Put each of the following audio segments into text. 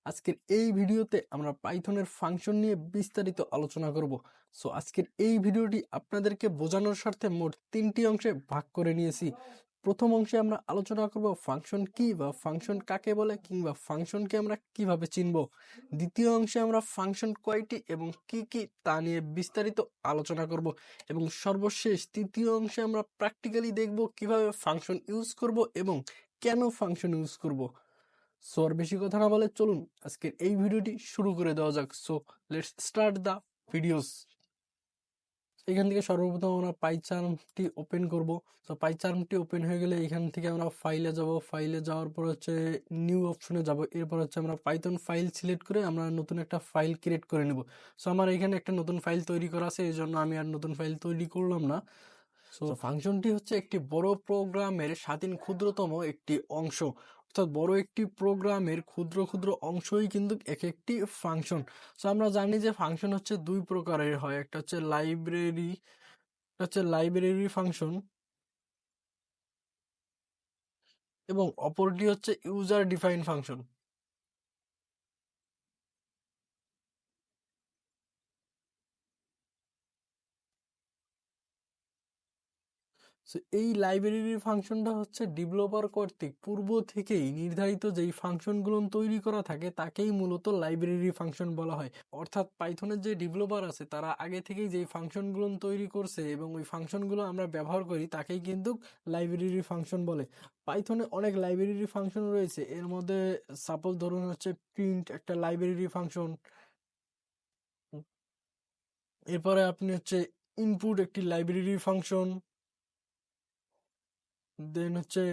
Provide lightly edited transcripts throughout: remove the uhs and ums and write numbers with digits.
আজকের এই ভিডিওতে আমরা পাইথনের ফাংশন নিয়ে বিস্তারিত আলোচনা করব। সো আজকের এই ভিডিওটি আপনাদেরকে বোঝানোর স্বার্থে মোট 3টি অংশে ভাগ করে নিয়েছি। প্রথম অংশে আমরা আলোচনা করব ফাংশন কি বা ফাংশন কাকে বলে কিংবা ফাংশনকে আমরা কিভাবে চিনব। দ্বিতীয় অংশে আমরা ফাংশন কয়টি এবং কি কি তা নিয়ে বিস্তারিত আলোচনা করব এবং সর্বশেষ তৃতীয় অংশে আমরা প্র্যাকটিক্যালি দেখব কিভাবে ফাংশন ইউজ করব এবং কেন ফাংশন ইউজ করব। সো আর বেশি কথা না বলে চলুন আজকের এই ভিডিওটি শুরু করে দেওয়া যাক। So let's start the videos. এখান থেকে সর্বপ্রথম আমরা পাইচার্মটি ওপেন করব। তো পাইচার্মটি ওপেন হয়ে গেলে এখান থেকে আমরা ফাইলে যাব, ফাইলে যাওয়ার পর হচ্ছে নিউ অপশনে যাব। এরপর হচ্ছে আমরা পাইথন ফাইল সিলেক্ট করে আমরা নতুন একটা ফাইল ক্রিয়েট করে নেব। সো আমার এখানে একটা নতুন ফাইল তৈরি করা আছে, এই জন্য আমি আর নতুন ফাইল তৈরি করলাম না। সো ফাংশনটি হচ্ছে একটি বড় প্রোগ্রামের স্বাধীন ক্ষুদ্রতম একটি অংশ, অর্থাৎ বড় একটি প্রোগ্রামের ক্ষুদ্র ক্ষুদ্র অংশই কিন্তু এক একটি ফাংশন। সো আমরা জানি যে ফাংশন হচ্ছে দুই প্রকারের হয়, একটা হচ্ছে লাইব্রেরি ফাংশন এবং অপরটি হচ্ছে ইউজার ডিফাইন ফাংশন। সো এই লাইব্রেরি ফাংশনটা হচ্ছে ডেভেলপার কর্তৃক পূর্ব থেকেই নির্ধারিত যেই ফাংশনগুলো তৈরি করা থাকে তাকেই মূলত লাইব্রেরি ফাংশন বলা হয়। অর্থাৎ পাইথনের যে ডেভেলপার আছে তারা আগে থেকেই যেই ফাংশনগুলো তৈরি করছে এবং ওই ফাংশনগুলো আমরা ব্যবহার করি তাকেই কিন্তু লাইব্রেরি ফাংশন বলে। পাইথনে অনেক লাইব্রেরি ফাংশন রয়েছে, এর মধ্যে সাপোজ ধরুন হচ্ছে প্রিন্ট একটা লাইব্রেরি ফাংশন। এরপরে আপনি হচ্ছে ইনপুট একটি লাইব্রেরি ফাংশন, দেন হচ্ছে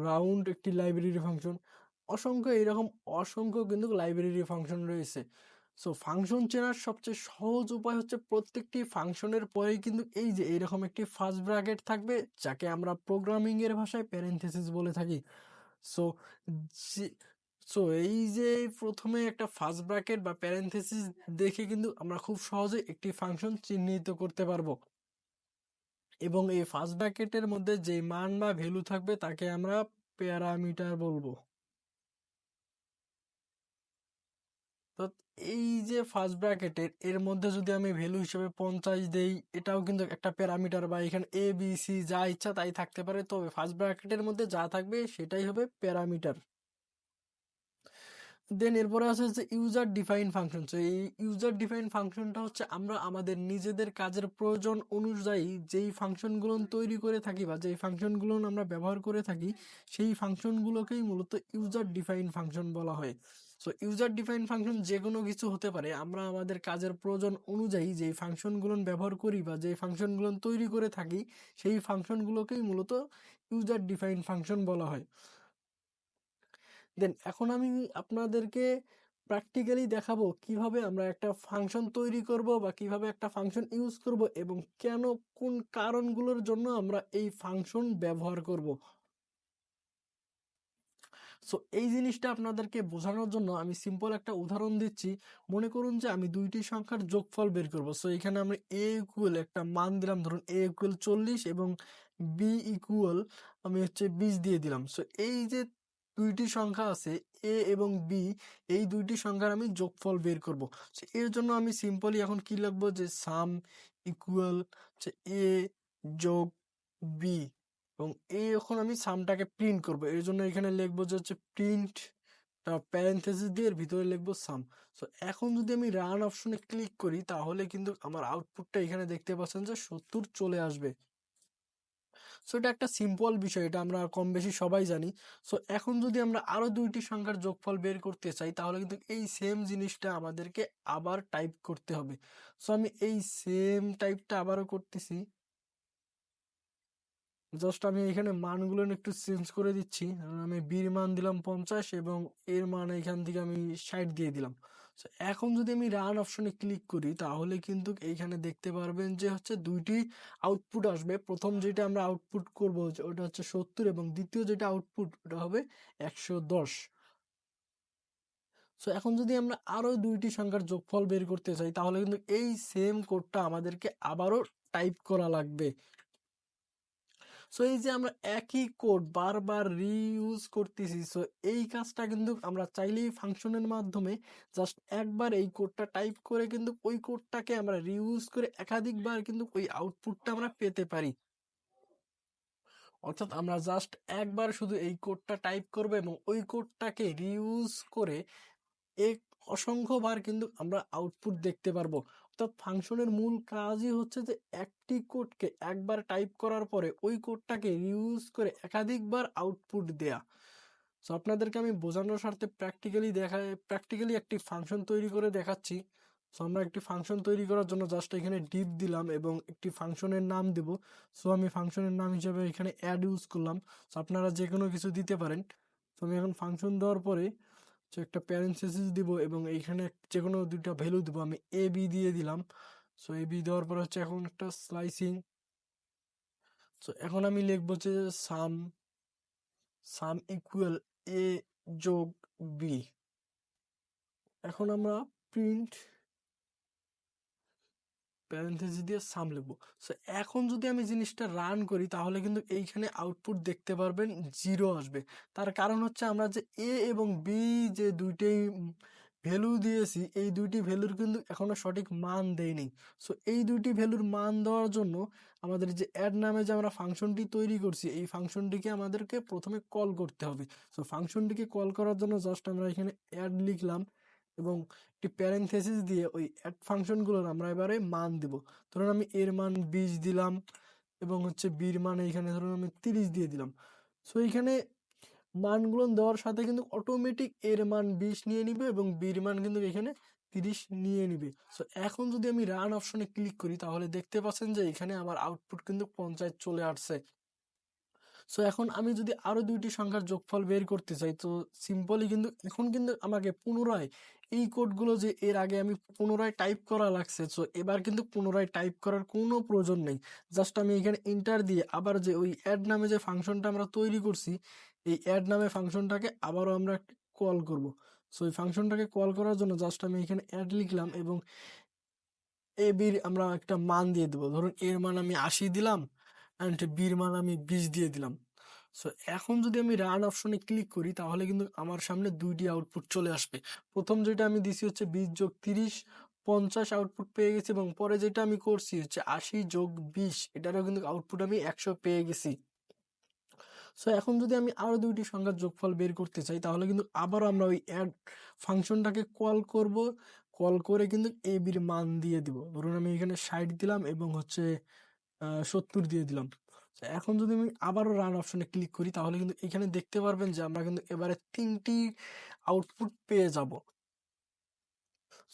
রাউন্ড একটি লাইব্রেরি ফাংশন। অসংখ্য এরকম অসংখ্য কিন্তু লাইব্রেরি ফাংশন রয়েছে। সো ফাংশন চেনার সবচেয়ে সহজ উপায় হচ্ছে প্রত্যেকটি ফাংশনের পরেই কিন্তু এই যে এরকম একটি ফার্স্ট ব্র্যাকেট থাকবে, যাকে আমরা প্রোগ্রামিং এর ভাষায় প্যারেনথেসিস বলে থাকি। সো সো এই যে প্রথমে একটা ফার্স্ট ব্র্যাকেট বা প্যারেনথেসিস দেখে কিন্তু আমরা খুব সহজে একটি ফাংশন চিহ্নিত করতে পারবো এবং এই ফার্স্ট ব্র্যাকেটের মধ্যে যে মান বা ভ্যালু থাকবে তাকে আমরা প্যারামিটার বলবো। তো এই যে ফার্স্ট ব্র্যাকেটের এর মধ্যে যদি আমি ভ্যালু হিসেবে 50 দেই, এটাও কিন্তু একটা প্যারামিটার, বা এখানে এ বি সি যা ইচ্ছা তাই থাকতে পারে, তবে ফার্স্ট ব্র্যাকেটের মধ্যে যা থাকবে সেটাই হবে প্যারামিটার। দেন এরপরে আছে হচ্ছে ইউজার ডিফাইন ফাংশন। তো এই ইউজার ডিফাইন ফাংশনটা হচ্ছে আমরা আমাদের নিজেদের কাজের প্রয়োজন অনুযায়ী যেই ফাংশনগুলো তৈরি করে থাকি বা যেই ফাংশনগুলো আমরা ব্যবহার করে থাকি সেই ফাংশনগুলোকেই মূলত ইউজার ডিফাইন ফাংশন বলা হয়। সো ইউজার ডিফাইন ফাংশন যে কোনো কিছু হতে পারে, আমরা আমাদের কাজের প্রয়োজন অনুযায়ী যেই ফাংশনগুলো ব্যবহার করি বা যেই ফাংশনগুলো তৈরি করে থাকি সেই ফাংশনগুলোকেই মূলত ইউজার ডিফাইন ফাংশন বলা হয়। দেন এখন আমি আপনাদেরকে প্র্যাকটিক্যালি দেখাবো কিভাবে আমরা একটা ফাংশন তৈরি করব বা কিভাবে একটা ফাংশন ইউজ করব এবং কেন, কোন কারণগুলোর জন্য আমরা এই ফাংশন ব্যবহার করব। সো এই জিনিসটা আপনাদেরকে বোঝানোর জন্য আমি সিম্পল একটা উদাহরণ দিচ্ছি। মনে করুন যে আমি দুইটি সংখ্যার যোগফল বের করব। সো এখানে আমরা এ ইকুয়াল একটা মান দিলাম, ধরুন এ ইকুয়াল 40 এবং বি ইকুয়াল আমি হচ্ছে 20 দিয়ে দিলাম। সো এই যে দুইটি সংখ্যা আছে এ এবং বি, এই দুইটি সংখ্যার আমি যোগফল বের করব। সো এর জন্য আমি সিম্পলি এখন কি লিখবো, যে সাম ইকুয়াল এ যোগ বি, এবং এই এখন আমি সামটাকে প্রিন্ট করব। এর জন্য এখানে লিখবো যে হচ্ছে প্রিন্ট প্যারেনথেসিস দিয়ে এর ভিতরে লিখবো সাম। সো এখন যদি আমি রান অপশনে ক্লিক করি তাহলে কিন্তু আমার আউটপুটটা এখানে দেখতে পাচ্ছেন যে 70 চলে আসবে। সো এটা একটা সিম্পল বিষয়, এটা আমরা কম বেশি সবাই জানি। সো এখন যদি আমরা আরো দুইটি সংখ্যার যোগফল বের করতে চাই তাহলে কিন্তু এই সেম জিনিসটা আমাদেরকে আবার টাইপ করতে হবে। সো আমি এই সেম টাইপটা আবারও করতেছি। জাস্ট আমি এখানে মানগুলো একটু চেঞ্জ করে দিচ্ছি। আমি বির মান দিলাম 50 এবং এর মান এখান থেকে আমি 60 দিয়ে দিলাম। So, এখন যদি আমি রান অপশনে ক্লিক করি তাহলে কিন্তু এইখানে দেখতে পারবেন যে হচ্ছে দুইটি আউটপুট আসবে। প্রথম যেটা আমরা আউটপুট করব ওটা হচ্ছে 70 এবং দ্বিতীয় যেটা আউটপুট ওটা হবে 110। সো এখন যদি আমরা আরো দুইটি সংখ্যার যোগফল বের করতে চাই তাহলে কিন্তু এই সেম কোডটা আমাদেরকে আবারও টাইপ করা লাগবে। সো এই যে আমরা একই কোড বারবার রিইউজ করতেছি, সো এই কাজটা কিন্তু আমরা চাইলেই ফাংশনের মাধ্যমে জাস্ট একবার এই কোডটা টাইপ করে কিন্তু ওই কোডটাকে আমরা রিইউজ করে একাধিকবার কিন্তু ওই আউটপুটটা আমরা পেতে পারি। অর্থাৎ আমরা জাস্ট একবার শুধু এই কোডটা টাইপ করব এবং ওই কোডটাকে রিইউজ করে এক অসংখ্যবার কিন্তু আমরা আউটপুট দেখতে পারবো। অর্থাৎ ফাংশনের মূল কাজই হচ্ছে যে একটি কোডকে একবার টাইপ করার পরে ওই কোডটাকে রিউজ করে একাধিকবার আউটপুট দেয়া। সো আপনাদেরকে আমি বোঝানোর স্বার্থে প্র্যাকটিক্যালি একটি ফাংশন তৈরি করে দেখাচ্ছি। সো আমরা একটি ফাংশন তৈরি করার জন্য জাস্ট এখানে ডিপ দিলাম এবং একটি ফাংশনের নাম দেব। সো আমি ফাংশনের নাম হিসেবে এখানে অ্যাড ইউজ করলাম। সো আপনারা যে কোনো কিছু দিতে পারেন। তো আমি এখন ফাংশন দেওয়ার পরে একটা প্যারেনথেসিস দিব এবং এইখানে যে কোনো দুইটা ভ্যালু দিব। আমি এ বি দিয়ে দিলাম। সো এ বি দেওয়ার পর হচ্ছে এখন একটা স্লাইসিং। সো এখন আমি লিখবো যে সাম সাম ইকুয়াল এ যোগ বি। এখন আমরা প্রিন্ট প্যারেনথেসিস দিয়ে সাম লিখবো। সো এখন যদি আমি জিনিসটা রান করি তাহলে কিন্তু এইখানে আউটপুট দেখতে পারবেন 0 আসবে। তার কারণ হচ্ছে আমরা যে এ এবং বি যে দুইটাই ভ্যালু দিয়েছি, এই দুইটি ভ্যালুর কিন্তু এখনো সঠিক মান দেয়নি। সো এই দুইটি ভ্যালুর মান দেওয়ার জন্য আমাদের যে অ্যাড নামে যে আমরা ফাংশনটি তৈরি করছি, এই ফাংশনটিকে আমাদেরকে প্রথমে কল করতে হবে। সো ফাংশনটিকে কল করার জন্য জাস্ট আমরা এখানে অ্যাড লিখলাম এবং একটি প্যারেনথেসিস দিয়ে ওই অ্যাড ফাংশনগুলোর আমরা এবারে মান দিব। ধরুন আমি এর মান 20 দিলাম এবং হচ্ছে বির মান এইখানে ধরুন আমি 30 দিয়ে দিলাম। সো এইখানে মানগুলো দেওয়ার সাথে কিন্তু অটোমেটিক এর মান 20 নিয়ে নিবে এবং বির মান কিন্তু এখানে 30 নিয়ে নিবে। সো এখন যদি আমি রান অপশনে ক্লিক করি তাহলে দেখতে পাচ্ছেন যে এখানে আমার আউটপুট কিন্তু 50 চলে আসছে। সো এখন আমি যদি আরো দুইটি সংখ্যার যোগফল বের করতে চাই তো সিম্পলি কিন্তু এখন কিন্তু আমাকে পুনরায় এই কোডগুলো যে এর আগে আমি পুনরায় টাইপ করা লাগছে, সো এবার কিন্তু পুনরায় টাইপ করার কোনো প্রয়োজন নেই। জাস্ট আমি এখানে এন্টার দিয়ে আবার যে ওই অ্যাড নামে যে ফাংশনটা আমরা তৈরি করছি, এই অ্যাড নামে ফাংশনটাকে আবারও আমরা কল করব। সো এই ফাংশনটাকে কল করার জন্য জাস্ট আমি এখানে অ্যাড লিখলাম এবং এ বির আমরা একটা মান দিয়ে দেবো। ধরুন এর মান আমি 80 দিলাম অ্যান্ড বির মান আমি 20 দিয়ে দিলাম। সো এখন যদি আমি রান অপশনে ক্লিক করি তাহলে কিন্তু আমার সামনে দুইটি আউটপুট চলে আসবে। প্রথম যেটা আমি দিছি হচ্ছে 20 যোগ 30 50 আউটপুট পেয়ে গেছি এবং পরে যেটা আমি করছি হচ্ছে 80 যোগ 20, এটারও কিন্তু আউটপুট আমি 100 পেয়ে গেছি। সো এখন যদি আমি আরো দুইটি সংখ্যার যোগফল বের করতে চাই তাহলে কিন্তু আবারও আমরা ওই অ্যাড ফাংশনটাকে কল করব। কল করে কিন্তু এ বির মান দিয়ে দিব। ধরুন আমি এখানে 60 দিলাম এবং হচ্ছে 70 দিয়ে দিলাম। তো এখন যদি আমি আবারও রান অপশনে ক্লিক করি তাহলে কিন্তু এখানে দেখতে পারবেন যে আমরা কিন্তু এবারে তিনটি আউটপুট পেয়ে যাব।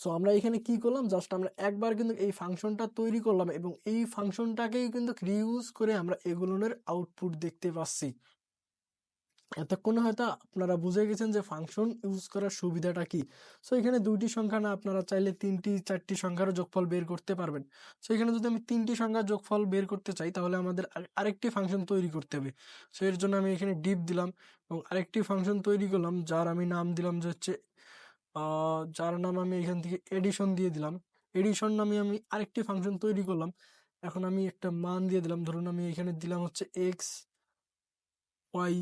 সো আমরা এখানে কি করলাম, জাস্ট আমরা একবার কিন্তু এই ফাংশনটা তৈরি করলাম এবং এই ফাংশনটাকেই কিন্তু রিইউজ করে আমরা এগুলোর আউটপুট দেখতে পাচ্ছি। এতক্ষণে হয়তো আপনারা বুঝে গেছেন যে ফাংশন ইউজ করার সুবিধাটা কি। সো এখানে দুইটি সংখ্যা না, আপনারা চাইলে তিনটি চারটি সংখ্যারও যোগফল বের করতে পারবেন। সো এখানে যদি আমি তিনটি সংখ্যার যোগফল বের করতে চাই তাহলে আমাদের আরেকটি ফাংশন তৈরি করতে হবে। সো এর জন্য আমি এখানে ডিপ দিলাম এবং আরেকটি ফাংশন তৈরি করলাম যার আমি নাম দিলাম যে হচ্ছে যার নাম আমি এখান থেকে এডিশন দিয়ে দিলাম। এডিশন নামে আমি আরেকটি ফাংশন তৈরি করলাম। এখন আমি একটা মান দিয়ে দিলাম, ধরুন আমি এখানে দিলাম হচ্ছে এক্স ওয়াই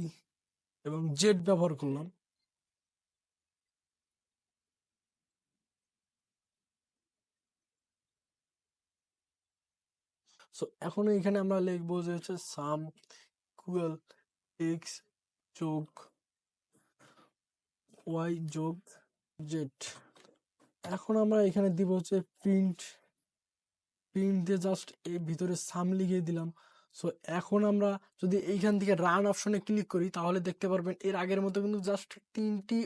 এবং জেড ব্যবহার করলাম। সো এখন এখানে আমরা লিখবো যে হচ্ছে সাম ইকুয়াল এক্স যোগ ওয়াই যোগ জেড। এখন আমরা এখানে দিব হচ্ছে প্রিন্ট প্রিন্ট দিয়ে জাস্ট এর ভিতরে সাম লিখে দিলাম। সো এখন আমরা যদি এইখান থেকে রান অপশনে ক্লিক করি তাহলে দেখতে পারবেন এর আগের মতো কিন্তু জাস্ট তিনটি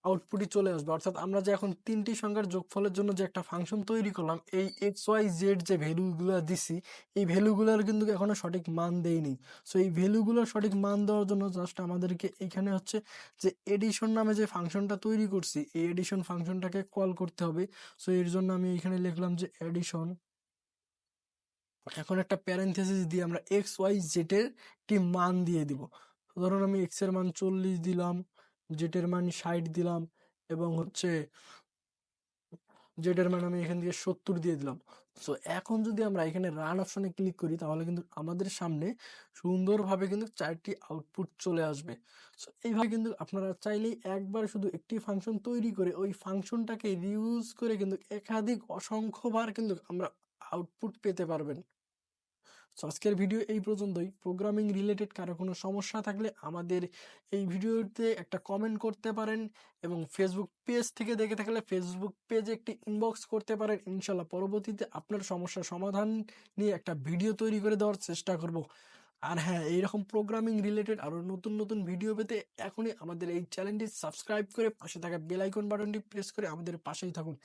আউটপুটই চলে আসবে। অর্থাৎ আমরা যে এখন তিনটি সংখ্যার যোগফলের জন্য যে একটা ফাংশন তৈরি করলাম, এই এক্স ওয়াই জেড যে ভ্যালুগুলো দিছি, এই ভ্যালুগুলোর কিন্তু এখনো সঠিক মান দেয়নি। সো এই ভ্যালুগুলোর সঠিক মান দেওয়ার জন্য জাস্ট আমাদেরকে এখানে হচ্ছে যে এডিশন নামে যে ফাংশনটা তৈরি করছি, এই এডিশন ফাংশনটাকে কল করতে হবে। সো এর জন্য আমি এখানে লিখলাম যে এডিশন। এখন একটা প্যারেনথেসিস দিয়ে আমরা এক্স ওয়াই জেড এর একটি মান দিয়ে দিব। ধরুন আমি এক্স এর মান 40 দিলাম, জেড এর মান 60 দিলাম এবং হচ্ছে জেড এর মান আমি এখান থেকে 70 দিয়ে দিলাম। সো এখন যদি আমরা এখানে রান অপশনে ক্লিক করি তাহলে কিন্তু আমাদের সামনে সুন্দরভাবে কিন্তু 4টি আউটপুট চলে আসবে। সো এইভাবে কিন্তু আপনারা চাইলেই একবার শুধু একটি ফাংশন তৈরি করে ওই ফাংশনটাকে রিউজ করে কিন্তু একাধিক অসংখ্যবার কিন্তু আমরা আউটপুট পেতে পারবেন। সো আজকের ভিডিও এই পর্যন্তই। প্রোগ্রামিং রিলেটেড কারো কোনো সমস্যা থাকলে আমাদের এই ভিডিওতে একটা কমেন্ট করতে পারেন, এবং ফেসবুক পেজ থেকে দেখে থাকলে ফেসবুক পেজে একটি ইনবক্স করতে পারেন। ইনশাল্লাহ পরবর্তীতে আপনার সমস্যার সমাধান নিয়ে একটা ভিডিও তৈরি করে দেওয়ার চেষ্টা করব। আর হ্যাঁ, এইরকম প্রোগ্রামিং রিলেটেড আরো নতুন নতুন ভিডিও পেতে এখনই আমাদের এই চ্যানেলটি সাবস্ক্রাইব করে পাশে থাকা বেল আইকন বাটনটি প্রেস করে আমাদের পাশেই থাকুন।